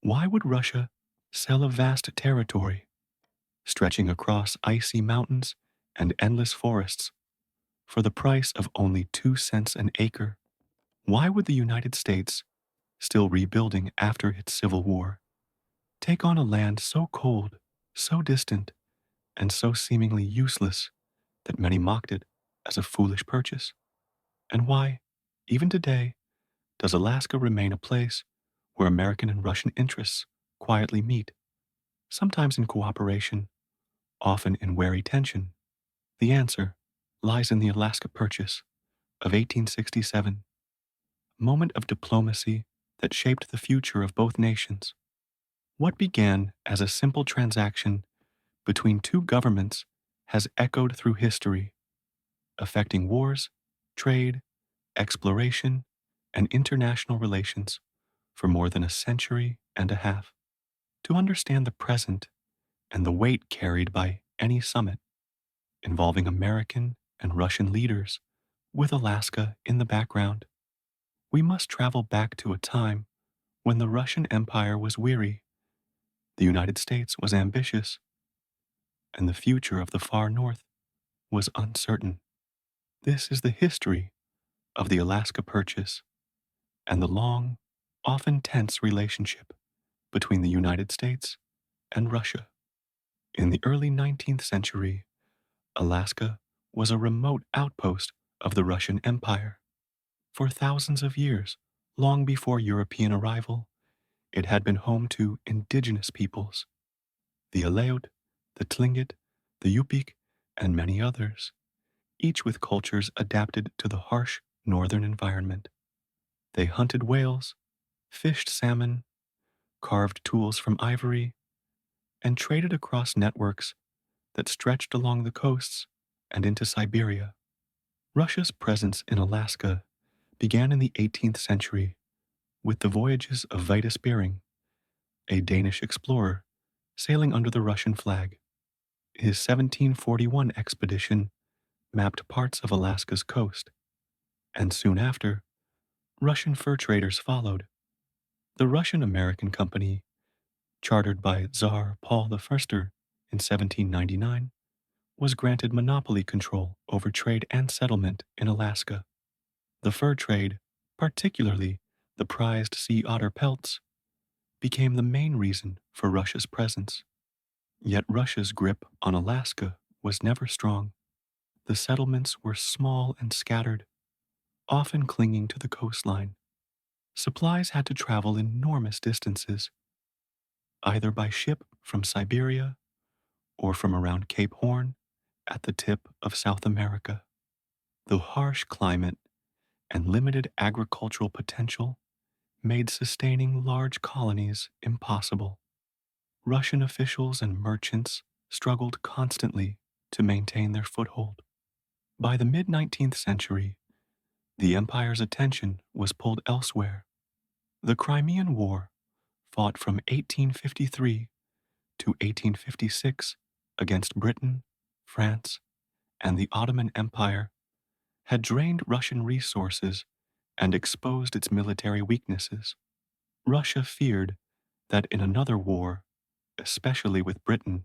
Why would Russia sell a vast territory stretching across icy mountains and endless forests for the price of only 2 cents an acre? Why would the United States, still rebuilding after its Civil War, take on a land so cold, so distant, and so seemingly useless that many mocked it as a foolish purchase? And why, even today, does Alaska remain a place where American and Russian interests quietly meet, sometimes in cooperation, often in wary tension? The answer lies in the Alaska Purchase of 1867, a moment of diplomacy that shaped the future of both nations. What began as a simple transaction between two governments has echoed through history, affecting wars, trade, exploration, and international relations for more than a century and a half. To understand the present and the weight carried by any summit involving American and Russian leaders with Alaska in the background, we must travel back to a time when the Russian Empire was weary, the United States was ambitious, and the future of the far north was uncertain. This is the history of the Alaska Purchase and the long, often tense relationship between the United States and Russia. In the early 19th century, Alaska was a remote outpost of the Russian Empire. For thousands of years, long before European arrival, it had been home to indigenous peoples, the Aleut, the Tlingit, the Yupik, and many others, each with cultures adapted to the harsh northern environment. They hunted whales, fished salmon, carved tools from ivory, and traded across networks that stretched along the coasts and into Siberia. Russia's presence in Alaska began in the 18th century with the voyages of Vitus Bering, a Danish explorer sailing under the Russian flag. His 1741 expedition mapped parts of Alaska's coast, and soon after, Russian fur traders followed. The Russian-American Company, chartered by Tsar Paul I in 1799, was granted monopoly control over trade and settlement in Alaska. The fur trade, particularly the prized sea otter pelts, became the main reason for Russia's presence. Yet Russia's grip on Alaska was never strong. The settlements were small and scattered, often clinging to the coastline. Supplies had to travel enormous distances, either by ship from Siberia or from around Cape Horn at the tip of South America. The harsh climate and limited agricultural potential made sustaining large colonies impossible. Russian officials and merchants struggled constantly to maintain their foothold. By the mid 19th century, the empire's attention was pulled elsewhere. The Crimean War, fought from 1853 to 1856 against Britain, France, and the Ottoman Empire, had drained Russian resources and exposed its military weaknesses. Russia feared that in another war, especially with Britain,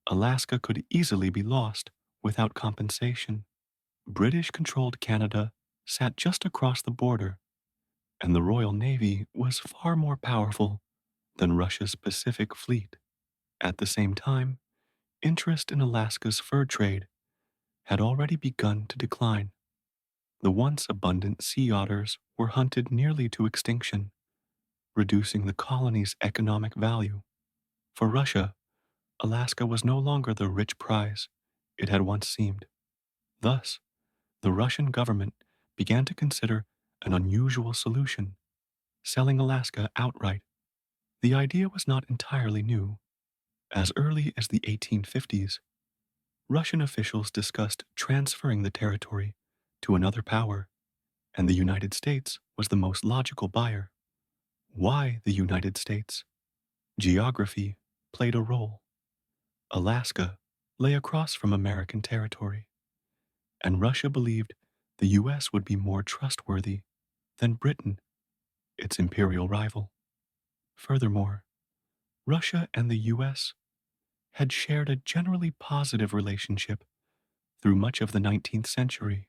Alaska could easily be lost without compensation. British controlled Canada sat just across the border, and the Royal Navy was far more powerful than Russia's Pacific Fleet. At the same time, interest in Alaska's fur trade had already begun to decline. The once abundant sea otters were hunted nearly to extinction, reducing the colony's economic value. For Russia, Alaska was no longer the rich prize it had once seemed. Thus, the Russian government began to consider an unusual solution, selling Alaska outright. The idea was not entirely new. As early as the 1850s, Russian officials discussed transferring the territory to another power, and the United States was the most logical buyer. Why the United States? Geography played a role. Alaska lay across from American territory, and Russia believed the U.S. would be more trustworthy than Britain, its imperial rival. Furthermore, Russia and the US had shared a generally positive relationship through much of the 19th century.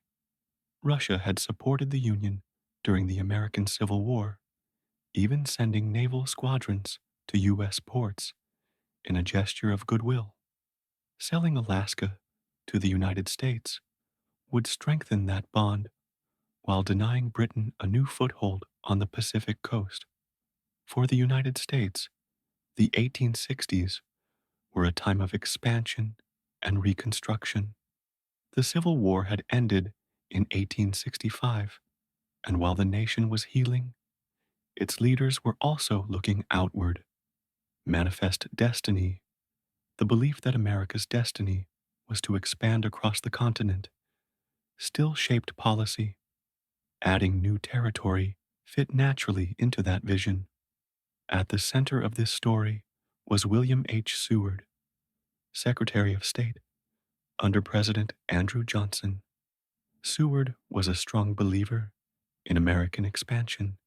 Russia had supported the Union during the American Civil War, even sending naval squadrons to US ports in a gesture of goodwill. Selling Alaska to the United States would strengthen that bond while denying Britain a new foothold on the Pacific coast. For the United States, the 1860s were a time of expansion and reconstruction. The Civil War had ended in 1865, and while the nation was healing, its leaders were also looking outward. Manifest destiny, the belief that America's destiny was to expand across the continent, still shaped policy. Adding new territory fit naturally into that vision. At the center of this story was William H. Seward, Secretary of State under President Andrew Johnson. Seward was a strong believer in American expansion.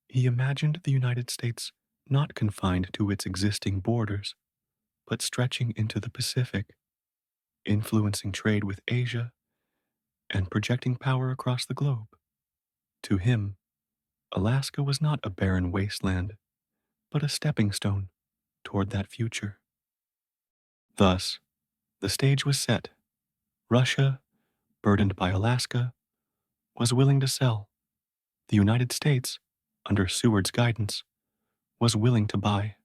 He imagined the United States not confined to its existing borders, but stretching into the Pacific, influencing trade with Asia and projecting power across the globe. To him, Alaska was not a barren wasteland, but a stepping stone toward that future. Thus, the stage was set. Russia, burdened by Alaska, was willing to sell. The United States, under Seward's guidance, was willing to buy.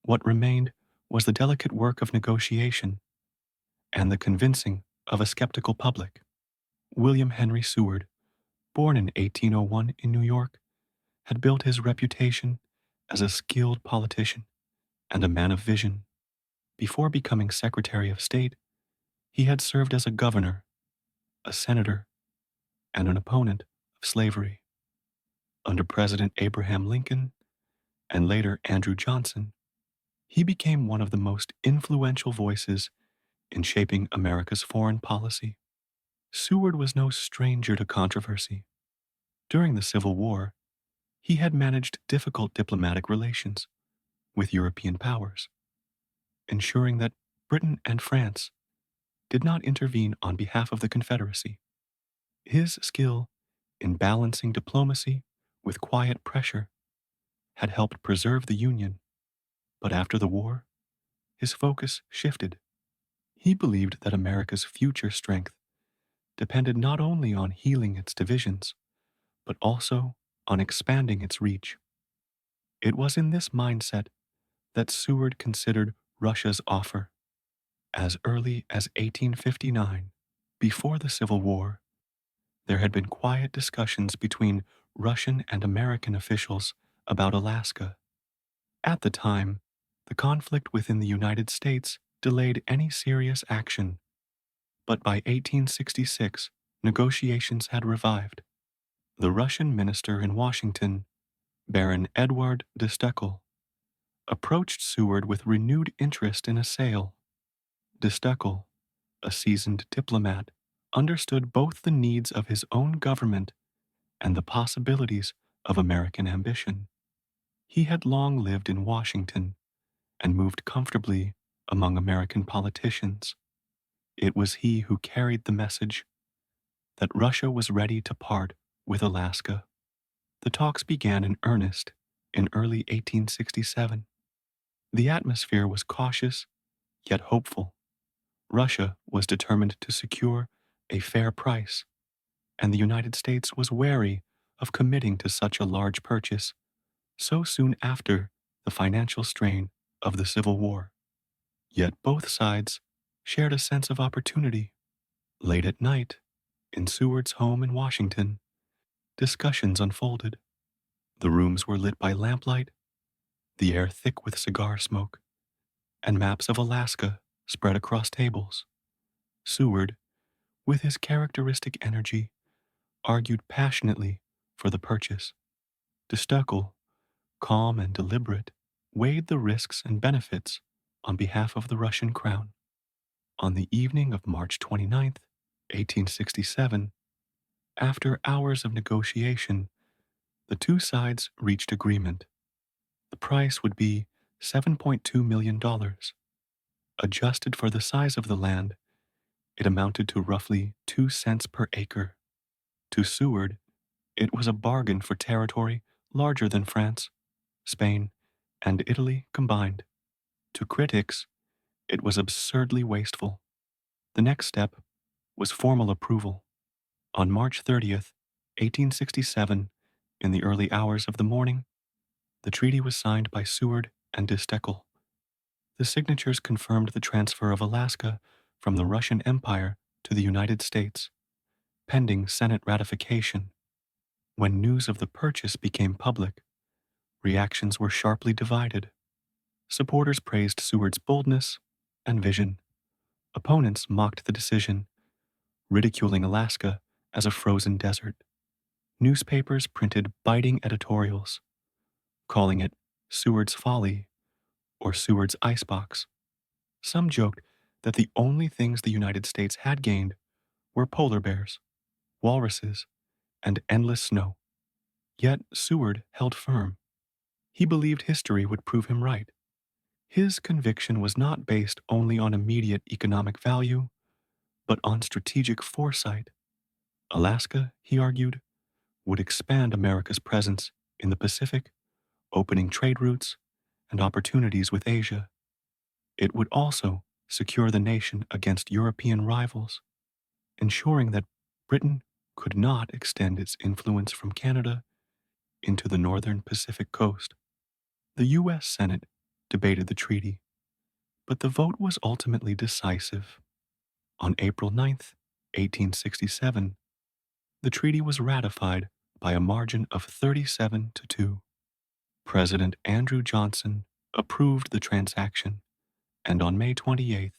What remained was the delicate work of negotiation and the convincing of a skeptical public. William Henry Seward, born in 1801 in New York, had built his reputation as a skilled politician and a man of vision. Before becoming Secretary of State, he had served as a governor, a senator, and an opponent of slavery. Under President Abraham Lincoln and later Andrew Johnson, he became one of the most influential voices in shaping America's foreign policy. Seward was no stranger to controversy. During the Civil War, he had managed difficult diplomatic relations with European powers, ensuring that Britain and France did not intervene on behalf of the Confederacy. His skill in balancing diplomacy with quiet pressure had helped preserve the Union, but after the war, his focus shifted. He believed that America's future strength depended not only on healing its divisions, but also on expanding its reach. It was in this mindset that Seward considered Russia's offer. As early as 1859, before the Civil War, there had been quiet discussions between Russian and American officials about Alaska. At the time, the conflict within the United States delayed any serious action, but by 1866, negotiations had revived. The Russian minister in Washington, Baron Edward de Steckel, approached Seward with renewed interest in a sale. De Steckel, a seasoned diplomat, understood both the needs of his own government and the possibilities of American ambition. He had long lived in Washington and moved comfortably among American politicians. It was he who carried the message that Russia was ready to part with Alaska. The talks began in earnest in early 1867. The atmosphere was cautious, yet hopeful. Russia was determined to secure a fair price, and the United States was wary of committing to such a large purchase so soon after the financial strain of the Civil War. Yet both sides shared a sense of opportunity. Late at night, in Seward's home in Washington, discussions unfolded. The rooms were lit by lamplight, the air thick with cigar smoke, and maps of Alaska spread across tables. Seward, with his characteristic energy, argued passionately for the purchase. De Steckel, calm and deliberate, weighed the risks and benefits on behalf of the Russian crown. On the evening of March 29, 1867, after hours of negotiation, the two sides reached agreement. The price would be $7.2 million. Adjusted for the size of the land, it amounted to roughly 2 cents per acre. To Seward, it was a bargain for territory larger than France, Spain, and Italy combined. To critics, it was absurdly wasteful. The next step was formal approval. On March 30th, 1867, in the early hours of the morning, the treaty was signed by Seward and de Steckel. The signatures confirmed the transfer of Alaska from the Russian Empire to the United States, pending Senate ratification. When news of the purchase became public, reactions were sharply divided. Supporters praised Seward's boldness and vision. Opponents mocked the decision, ridiculing Alaska as a frozen desert. Newspapers printed biting editorials, calling it Seward's Folly or Seward's Icebox. Some joked that the only things the United States had gained were polar bears, walruses, and endless snow. Yet Seward held firm. He believed history would prove him right. His conviction was not based only on immediate economic value, but on strategic foresight. Alaska, he argued, would expand America's presence in the Pacific, opening trade routes and opportunities with Asia. It would also secure the nation against European rivals, ensuring that Britain could not extend its influence from Canada into the northern Pacific coast. The U.S. Senate debated the treaty, but the vote was ultimately decisive. On April 9th, 1867, the treaty was ratified by a margin of 37-2. President Andrew Johnson approved the transaction, and on May 28th,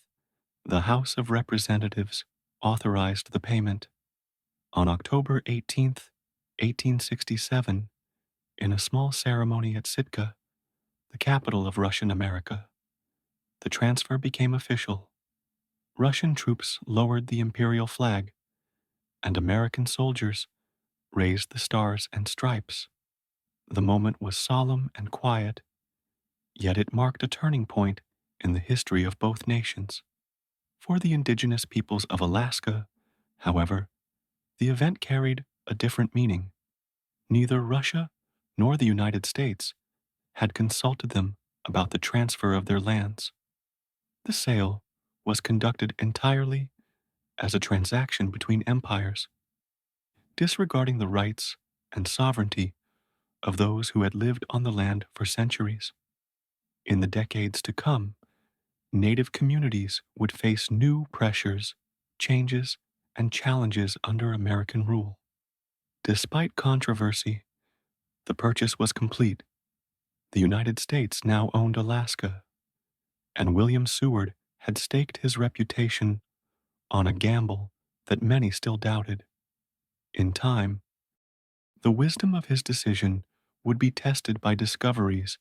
the House of Representatives authorized the payment. On October 18th, 1867, in a small ceremony at Sitka, the capital of Russian America, the transfer became official. Russian troops lowered the imperial flag, and American soldiers raised the stars and stripes. The moment was solemn and quiet, yet it marked a turning point in the history of both nations. For the indigenous peoples of Alaska, however, the event carried a different meaning. Neither Russia nor the United States had consulted them about the transfer of their lands. The sale was conducted entirely as a transaction between empires, disregarding the rights and sovereignty of those who had lived on the land for centuries. In the decades to come, Native communities would face new pressures, changes, and challenges under American rule. Despite controversy, the purchase was complete. The United States now owned Alaska, and William Seward had staked his reputation on a gamble that many still doubted. In time, the wisdom of his decision would be tested by discoveries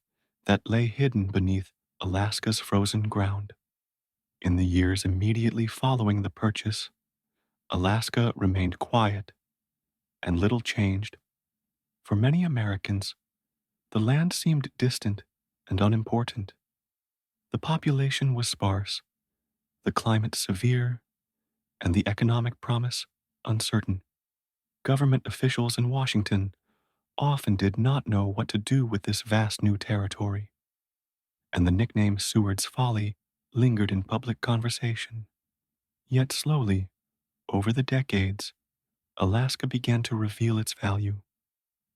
that lay hidden beneath Alaska's frozen ground. In the years immediately following the purchase, Alaska remained quiet and little changed. For many Americans, the land seemed distant and unimportant. The population was sparse, the climate severe, and the economic promise uncertain. Government officials in Washington often did not know what to do with this vast new territory, and the nickname Seward's Folly lingered in public conversation. Yet slowly, over the decades, Alaska began to reveal its value.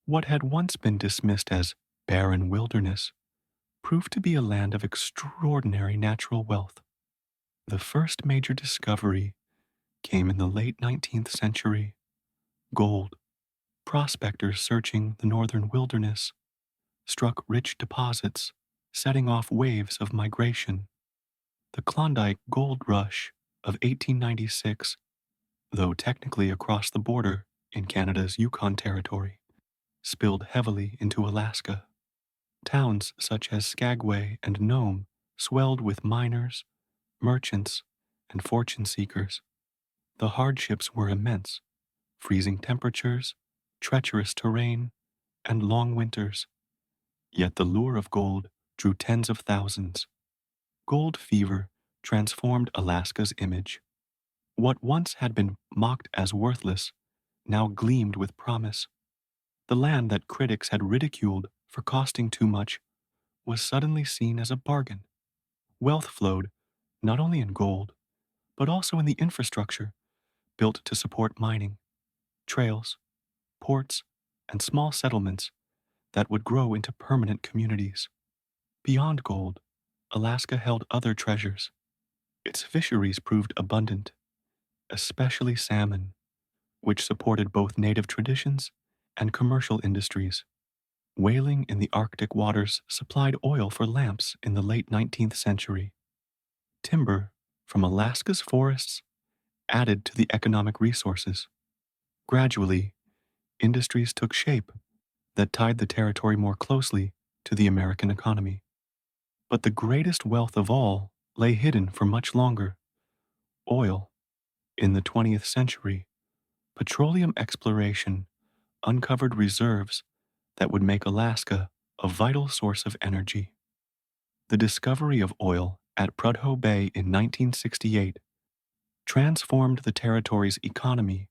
What had once been dismissed as barren wilderness proved to be a land of extraordinary natural wealth. The first major discovery came in the late 19th century: gold. Prospectors searching the northern wilderness struck rich deposits, setting off waves of migration. The Klondike Gold Rush of 1896, though technically across the border in Canada's Yukon Territory, spilled heavily into Alaska. Towns such as Skagway and Nome swelled with miners, merchants, and fortune seekers. The hardships were immense: freezing temperatures, treacherous terrain, and long winters. Yet the lure of gold drew tens of thousands. Gold fever transformed Alaska's image. What once had been mocked as worthless now gleamed with promise. The land that critics had ridiculed for costing too much was suddenly seen as a bargain. Wealth flowed not only in gold, but also in the infrastructure built to support mining, trails, ports, and small settlements that would grow into permanent communities. Beyond gold, Alaska held other treasures. Its fisheries proved abundant, especially salmon, which supported both native traditions and commercial industries. Whaling in the Arctic waters supplied oil for lamps in the late 19th century. Timber from Alaska's forests added to the economic resources. Gradually, industries took shape that tied the territory more closely to the American economy. But the greatest wealth of all lay hidden for much longer: oil. In the 20th century, petroleum exploration uncovered reserves that would make Alaska a vital source of energy. The discovery of oil at Prudhoe Bay in 1968 transformed the territory's economy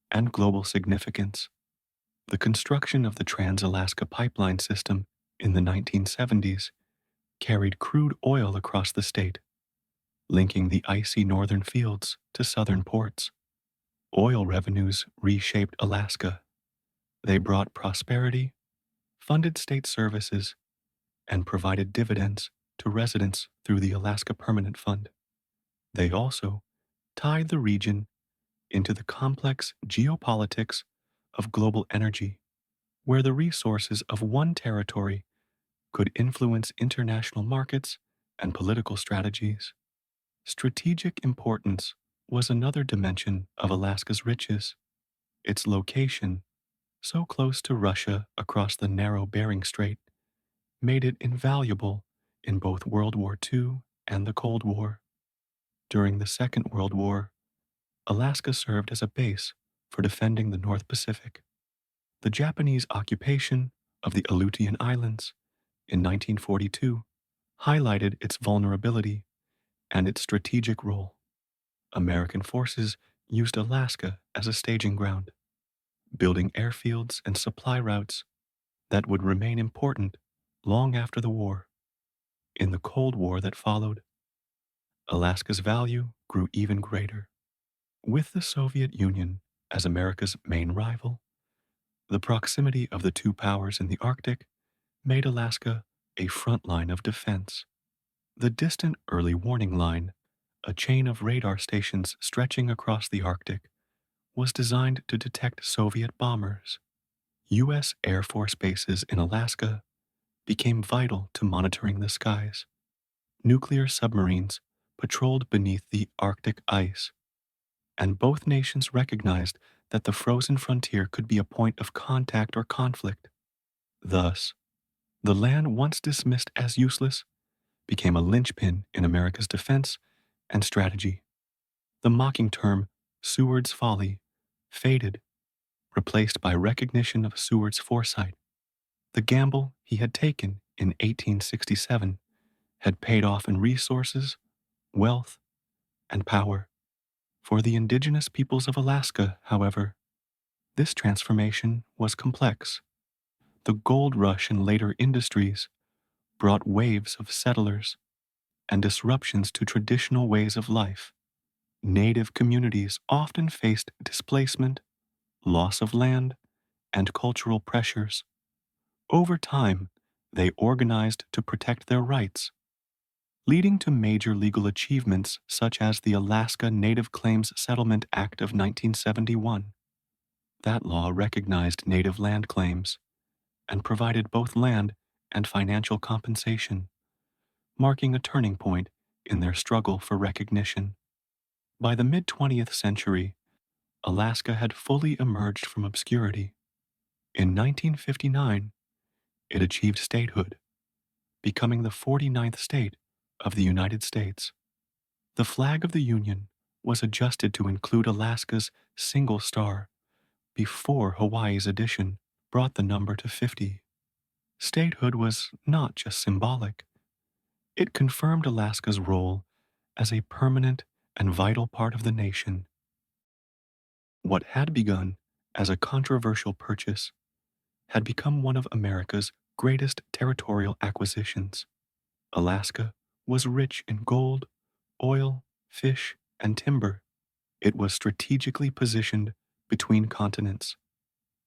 and global significance. The construction of the Trans-Alaska Pipeline System in the 1970s carried crude oil across the state, linking the icy northern fields to southern ports. Oil revenues reshaped Alaska. They brought prosperity, funded state services, and provided dividends to residents through the Alaska Permanent Fund. They also tied the region into the complex geopolitics of global energy, where the resources of one territory could influence international markets and political strategies. Strategic importance was another dimension of Alaska's riches. Its location, so close to Russia across the narrow Bering Strait, made it invaluable in both World War II and the Cold War. During the Second World War, Alaska served as a base for defending the North Pacific. The Japanese occupation of the Aleutian Islands in 1942 highlighted its vulnerability and its strategic role. American forces used Alaska as a staging ground, building airfields and supply routes that would remain important long after the war. In the Cold War that followed, Alaska's value grew even greater. With the Soviet Union as America's main rival, the proximity of the two powers in the Arctic made Alaska a front line of defense. The distant early warning line, a chain of radar stations stretching across the Arctic, was designed to detect Soviet bombers. U.S. Air Force bases in Alaska became vital to monitoring the skies. Nuclear submarines patrolled beneath the Arctic ice, and both nations recognized that the frozen frontier could be a point of contact or conflict. Thus, the land once dismissed as useless became a linchpin in America's defense and strategy. The mocking term Seward's Folly faded, replaced by recognition of Seward's foresight. The gamble he had taken in 1867 had paid off in resources, wealth, and power. For the indigenous peoples of Alaska, however, this transformation was complex. The gold rush and later industries brought waves of settlers and disruptions to traditional ways of life. Native communities often faced displacement, loss of land, and cultural pressures. Over time, they organized to protect their rights, leading to major legal achievements such as the Alaska Native Claims Settlement Act of 1971. That law recognized native land claims and provided both land and financial compensation, marking a turning point in their struggle for recognition. By the mid-20th century, Alaska had fully emerged from obscurity. In 1959, it achieved statehood, becoming the 49th state of the United States. The flag of the Union was adjusted to include Alaska's single star before Hawaii's addition brought the number to 50. Statehood was not just symbolic, it confirmed Alaska's role as a permanent and vital part of the nation. What had begun as a controversial purchase had become one of America's greatest territorial acquisitions. Alaska was rich in gold, oil, fish, and timber. It was strategically positioned between continents.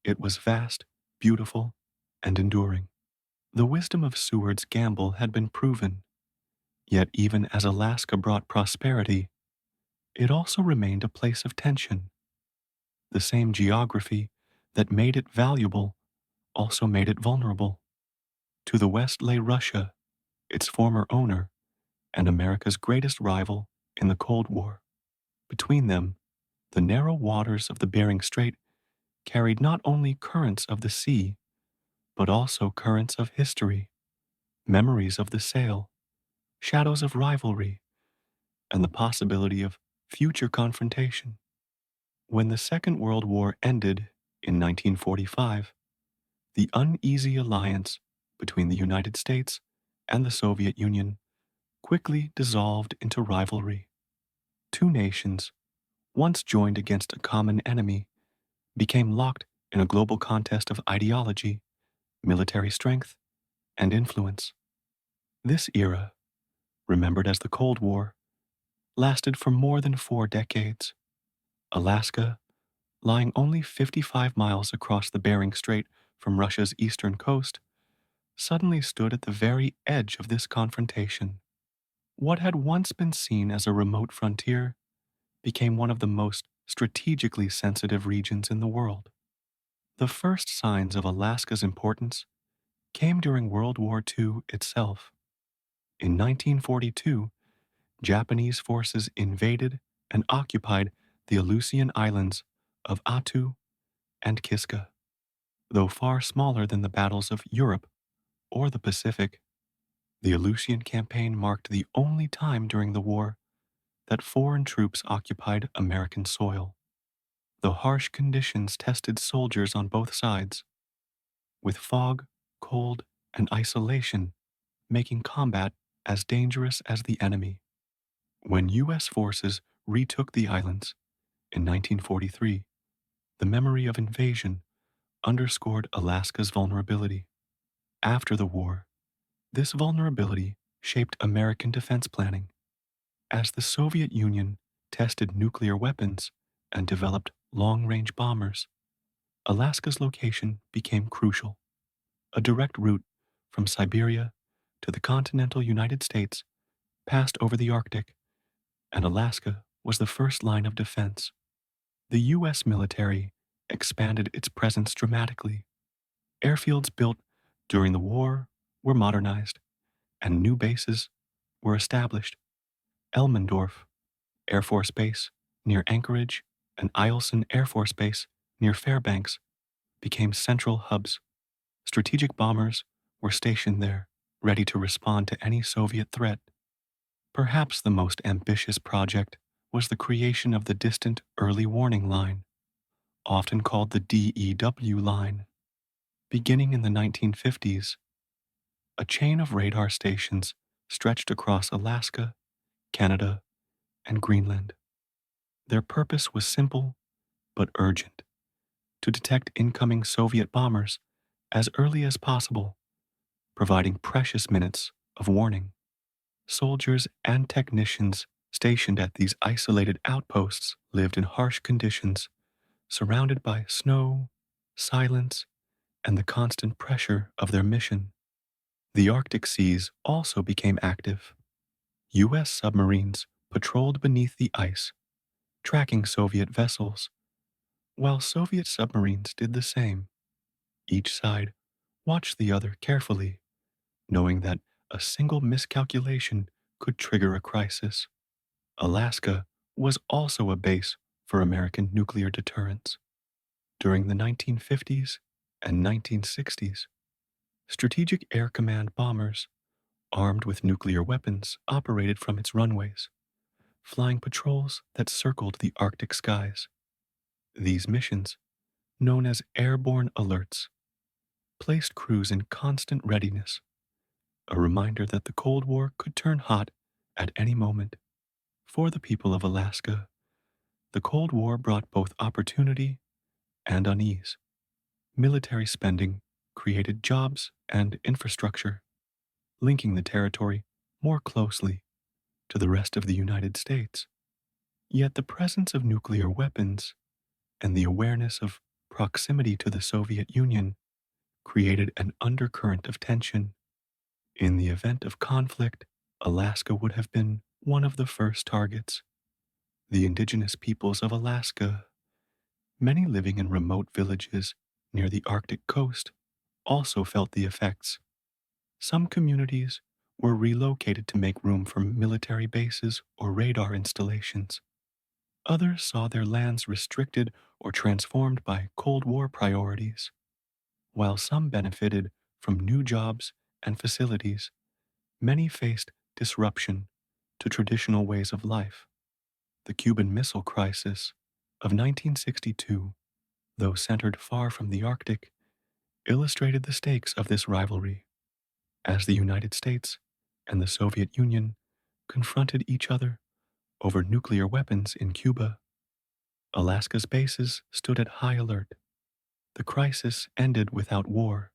It was vast, beautiful, and enduring. The wisdom of Seward's gamble had been proven, yet even as Alaska brought prosperity, it also remained a place of tension. The same geography that made it valuable also made it vulnerable. To the west lay Russia, its former owner, and America's greatest rival in the Cold War. Between them, the narrow waters of the Bering Strait carried not only currents of the sea, but also currents of history, memories of the sail, shadows of rivalry, and the possibility of future confrontation. When the Second World War ended in 1945, the uneasy alliance between the United States and the Soviet Union quickly dissolved into rivalry. Two nations, once joined against a common enemy, became locked in a global contest of ideology, military strength, and influence. This era, remembered as the Cold War, lasted for more than 4 decades. Alaska, lying only 55 miles across the Bering Strait from Russia's eastern coast, suddenly stood at the very edge of this confrontation. What had once been seen as a remote frontier became one of the most strategically sensitive regions in the world. The first signs of Alaska's importance came during World War II itself. In 1942, Japanese forces invaded and occupied the Aleutian Islands of Attu and Kiska. Though far smaller than the battles of Europe or the Pacific, the Aleutian Campaign marked the only time during the war that foreign troops occupied American soil. The harsh conditions tested soldiers on both sides, with fog, cold, and isolation making combat as dangerous as the enemy. When U.S. forces retook the islands in 1943, the memory of invasion underscored Alaska's vulnerability. After the war, this vulnerability shaped American defense planning. As the Soviet Union tested nuclear weapons and developed long-range bombers, Alaska's location became crucial. A direct route from Siberia to the continental United States passed over the Arctic, and Alaska was the first line of defense. The U.S. military expanded its presence dramatically. Airfields built during the war were modernized, and new bases were established. Elmendorf Air Force Base near Anchorage and Eielson Air Force Base near Fairbanks became central hubs. Strategic bombers were stationed there, ready to respond to any Soviet threat. Perhaps the most ambitious project was the creation of the Distant Early Warning Line, often called the DEW line. Beginning in the 1950s, a chain of radar stations stretched across Alaska, Canada, and Greenland. Their purpose was simple but urgent: to detect incoming Soviet bombers as early as possible, providing precious minutes of warning. Soldiers and technicians stationed at these isolated outposts lived in harsh conditions, surrounded by snow, silence, and the constant pressure of their mission. The Arctic seas also became active. U.S. submarines patrolled beneath the ice, tracking Soviet vessels, while Soviet submarines did the same. Each side watched the other carefully, knowing that a single miscalculation could trigger a crisis. Alaska was also a base for American nuclear deterrence. During the 1950s and 1960s, Strategic Air Command bombers, armed with nuclear weapons, operated from its runways, flying patrols that circled the Arctic skies. These missions, known as airborne alerts, placed crews in constant readiness, a reminder that the Cold War could turn hot at any moment. For the people of Alaska, the Cold War brought both opportunity and unease. Military spending created jobs and infrastructure, linking the territory more closely to the rest of the United States. Yet the presence of nuclear weapons and the awareness of proximity to the Soviet Union created an undercurrent of tension. In the event of conflict, Alaska would have been one of the first targets. The indigenous peoples of Alaska, many living in remote villages near the Arctic coast, also felt the effects. Some communities were relocated to make room for military bases or radar installations. Others saw their lands restricted or transformed by Cold War priorities. While some benefited from new jobs and facilities, many faced disruption to traditional ways of life. The Cuban Missile Crisis of 1962, though centered far from the Arctic, illustrated the stakes of this rivalry. As the United States and the Soviet Union confronted each other over nuclear weapons in Cuba, Alaska's bases stood at high alert. The crisis ended without war,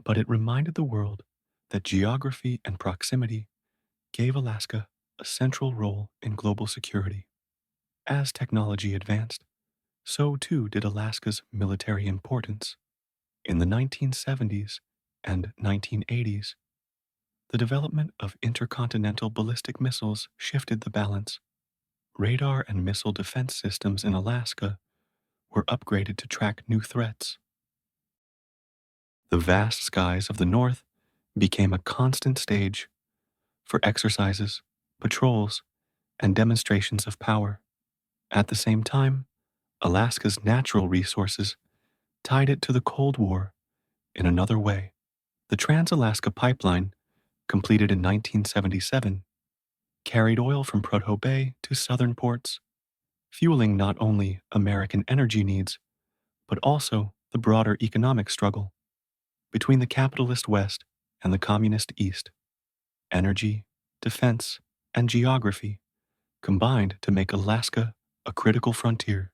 but it reminded the world that geography and proximity gave Alaska a central role in global security. As technology advanced, so too did Alaska's military importance. In the 1970s and 1980s, the development of intercontinental ballistic missiles shifted the balance. Radar and missile defense systems in Alaska were upgraded to track new threats. The vast skies of the North became a constant stage for exercises, patrols, and demonstrations of power. At the same time, Alaska's natural resources tied it to the Cold War in another way. The Trans-Alaska Pipeline, completed in 1977, carried oil from Prudhoe Bay to southern ports, fueling not only American energy needs, but also the broader economic struggle between the capitalist West and the communist East. Energy, defense, and geography combined to make Alaska a critical frontier.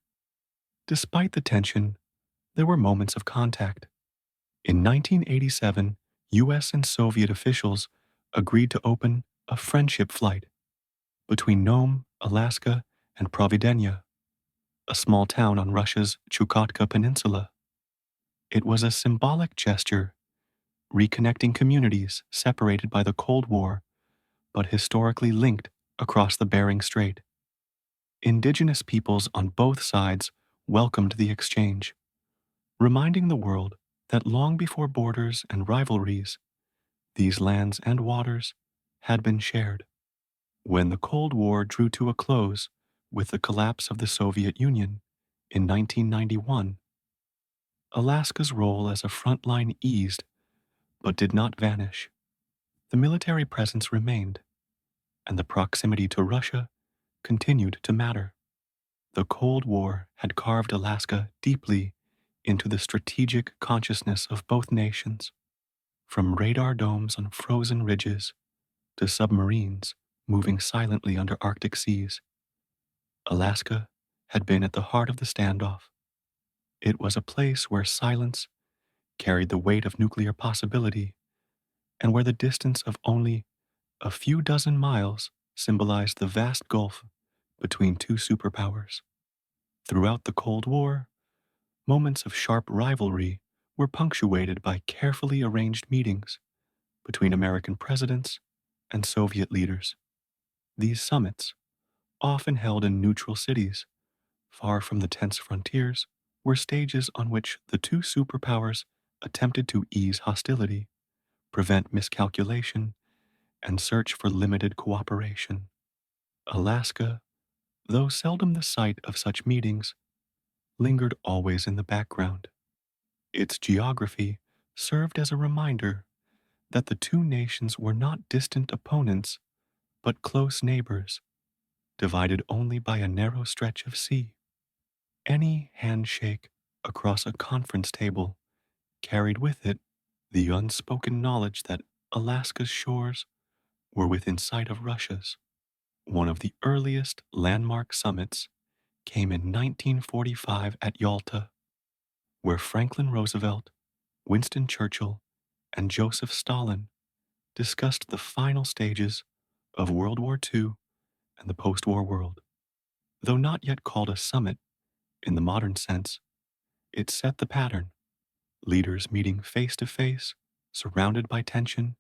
Despite the tension, there were moments of contact. In 1987, US and Soviet officials agreed to open a friendship flight between Nome, Alaska, and Providenia, a small town on Russia's Chukotka Peninsula. It was a symbolic gesture, reconnecting communities separated by the Cold War but historically linked across the Bering Strait. Indigenous peoples on both sides welcomed the exchange, reminding the world that long before borders and rivalries, these lands and waters had been shared. When the Cold War drew to a close with the collapse of the Soviet Union in 1991, Alaska's role as a front line eased but did not vanish. The military presence remained, and the proximity to Russia continued to matter. The Cold War had carved Alaska deeply into the strategic consciousness of both nations, from radar domes on frozen ridges to submarines moving silently under Arctic seas. Alaska had been at the heart of the standoff. It was a place where silence carried the weight of nuclear possibility and where the distance of only a few dozen miles symbolized the vast gulf between two superpowers. Throughout the Cold War, moments of sharp rivalry were punctuated by carefully arranged meetings between American presidents and Soviet leaders. These summits, often held in neutral cities, far from the tense frontiers, were stages on which the two superpowers attempted to ease hostility, prevent miscalculation, and search for limited cooperation. Alaska, though seldom the site of such meetings, lingered always in the background. Its geography served as a reminder that the two nations were not distant opponents, but close neighbors, divided only by a narrow stretch of sea. Any handshake across a conference table carried with it the unspoken knowledge that Alaska's shores were within sight of Russia's. One of the earliest landmark summits came in 1945 at Yalta, where Franklin Roosevelt, Winston Churchill, and Joseph Stalin discussed the final stages of World War II and the post war world. Though not yet called a summit in the modern sense, it set the pattern, leaders meeting face to face, surrounded by tension,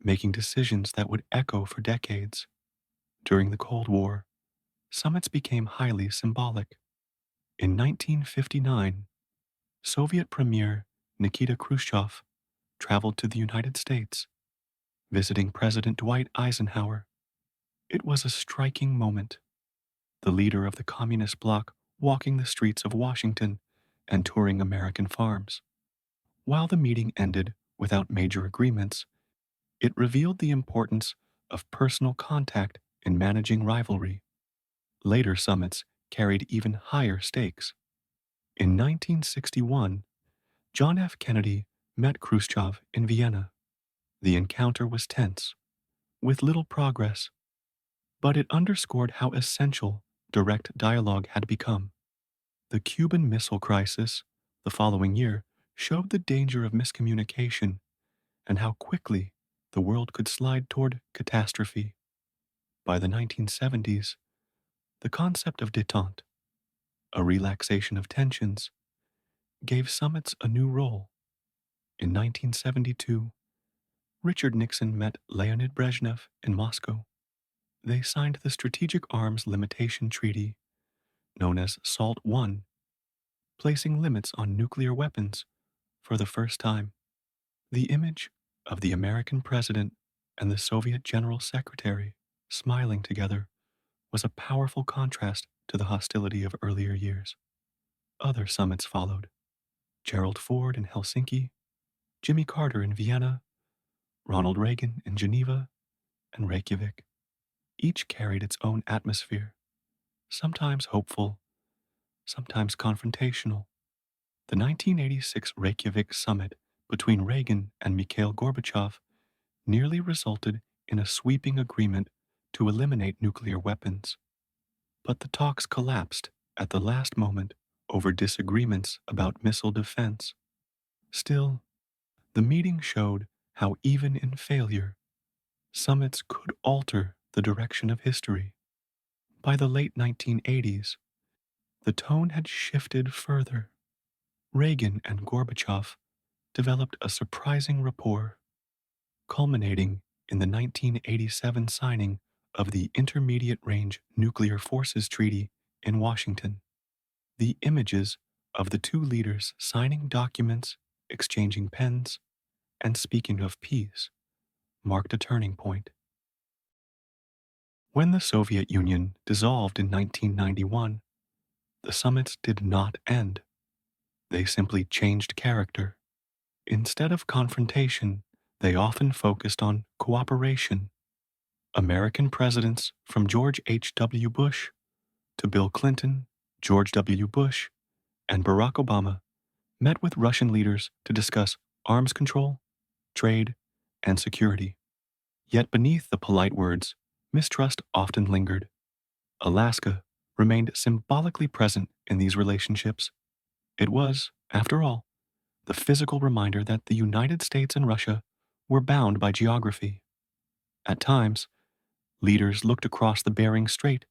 making decisions that would echo for decades. During the Cold War, summits became highly symbolic. In 1959, Soviet Premier Nikita Khrushchev traveled to the United States, visiting President Dwight Eisenhower. It was a striking moment. The leader of the communist bloc walking the streets of Washington and touring American farms. While the meeting ended without major agreements, it revealed the importance of personal contact in managing rivalry. Later summits carried even higher stakes. In 1961, John F. Kennedy met Khrushchev in Vienna. The encounter was tense, with little progress, but it underscored how essential direct dialogue had become. The Cuban Missile Crisis, the following year, showed the danger of miscommunication and how quickly the world could slide toward catastrophe. By the 1970s, the concept of détente, a relaxation of tensions, gave summits a new role. In 1972, Richard Nixon met Leonid Brezhnev in Moscow. They signed the Strategic Arms Limitation Treaty, known as SALT I, placing limits on nuclear weapons for the first time. The image of the American president and the Soviet general secretary smiling together was a powerful contrast to the hostility of earlier years. Other summits followed: Gerald Ford in Helsinki, Jimmy Carter in Vienna, Ronald Reagan in Geneva, and Reykjavik. Each carried its own atmosphere, sometimes hopeful, sometimes confrontational. The 1986 Reykjavik summit between Reagan and Mikhail Gorbachev nearly resulted in a sweeping agreement to eliminate nuclear weapons. But the talks collapsed at the last moment over disagreements about missile defense. Still, the meeting showed how even in failure, summits could alter the direction of history. By the late 1980s, the tone had shifted further. Reagan and Gorbachev developed a surprising rapport, culminating in the 1987 signing of the Intermediate Range Nuclear Forces Treaty in Washington. The images of the two leaders signing documents, exchanging pens, and speaking of peace marked a turning point. When the Soviet Union dissolved in 1991, the summits did not end. They simply changed character. Instead of confrontation, they often focused on cooperation. American presidents from George H.W. Bush to Bill Clinton, George W. Bush, and Barack Obama met with Russian leaders to discuss arms control, trade, and security. Yet beneath the polite words, mistrust often lingered. Alaska remained symbolically present in these relationships. It was, after all, the physical reminder that the United States and Russia were bound by geography. At times, leaders looked across the Bering Strait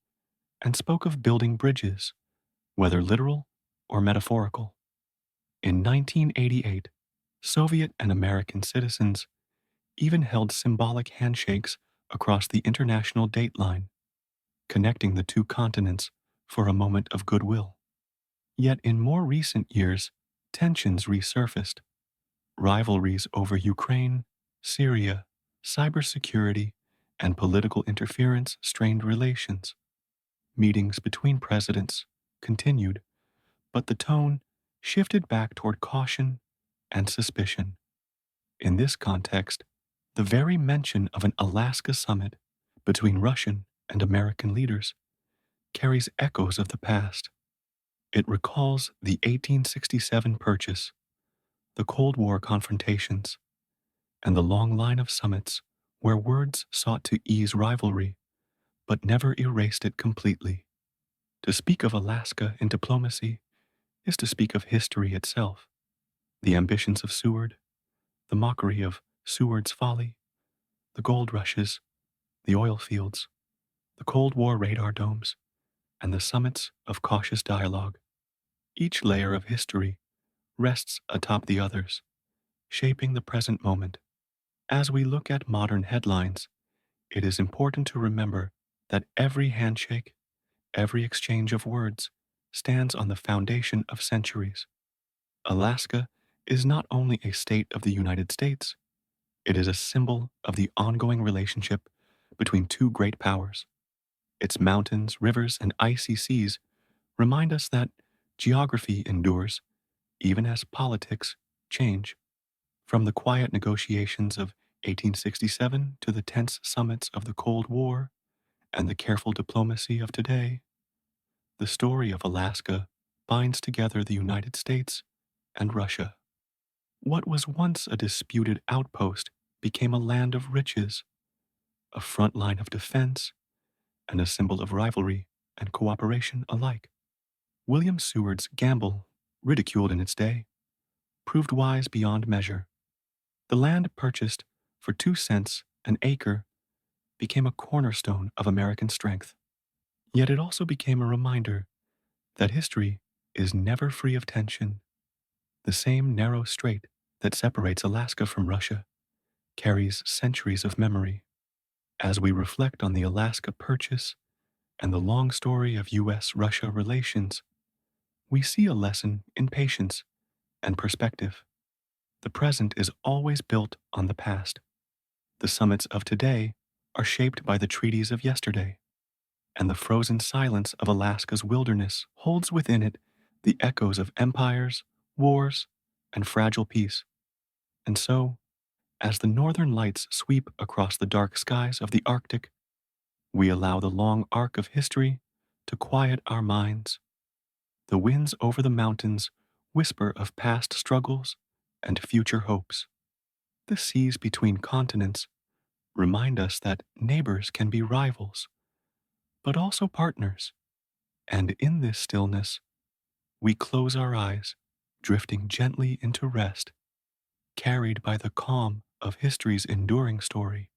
and spoke of building bridges, whether literal or metaphorical. In 1988, Soviet and American citizens even held symbolic handshakes across the international date line, connecting the two continents for a moment of goodwill. Yet in more recent years, tensions resurfaced. Rivalries over Ukraine, Syria, cybersecurity, and political interference strained relations. Meetings between presidents continued, but the tone shifted back toward caution and suspicion. In this context, the very mention of an Alaska summit between Russian and American leaders carries echoes of the past. It recalls the 1867 purchase, the Cold War confrontations, and the long line of summits where words sought to ease rivalry but never erased it completely. To speak of Alaska in diplomacy is to speak of history itself, the ambitions of Seward, the mockery of Seward's folly, the gold rushes, the oil fields, the Cold War radar domes, and the summits of cautious dialogue. Each layer of history rests atop the others, shaping the present moment. As we look at modern headlines, it is important to remember that every handshake, every exchange of words stands on the foundation of centuries. Alaska is not only a state of the United States, it is a symbol of the ongoing relationship between two great powers. Its mountains, rivers, and icy seas remind us that geography endures even as politics change. From the quiet negotiations of 1867 to the tense summits of the Cold War and the careful diplomacy of today, the story of Alaska binds together the United States and Russia. What was once a disputed outpost became a land of riches, a front line of defense, and a symbol of rivalry and cooperation alike. William Seward's gamble, ridiculed in its day, proved wise beyond measure. The land purchased for 2 cents an acre became a cornerstone of American strength. Yet it also became a reminder that history is never free of tension. The same narrow strait that separates Alaska from Russia carries centuries of memory. As we reflect on the Alaska Purchase and the long story of U.S. Russia relations, we see a lesson in patience and perspective. The present is always built on the past. The summits of today are shaped by the treaties of yesterday, and the frozen silence of Alaska's wilderness holds within it the echoes of empires, wars, and fragile peace. And so, as the northern lights sweep across the dark skies of the Arctic, we allow the long arc of history to quiet our minds. The winds over the mountains whisper of past struggles and future hopes. The seas between continents remind us that neighbors can be rivals, but also partners. And in this stillness, we close our eyes, drifting gently into rest, carried by the calm of history's enduring story.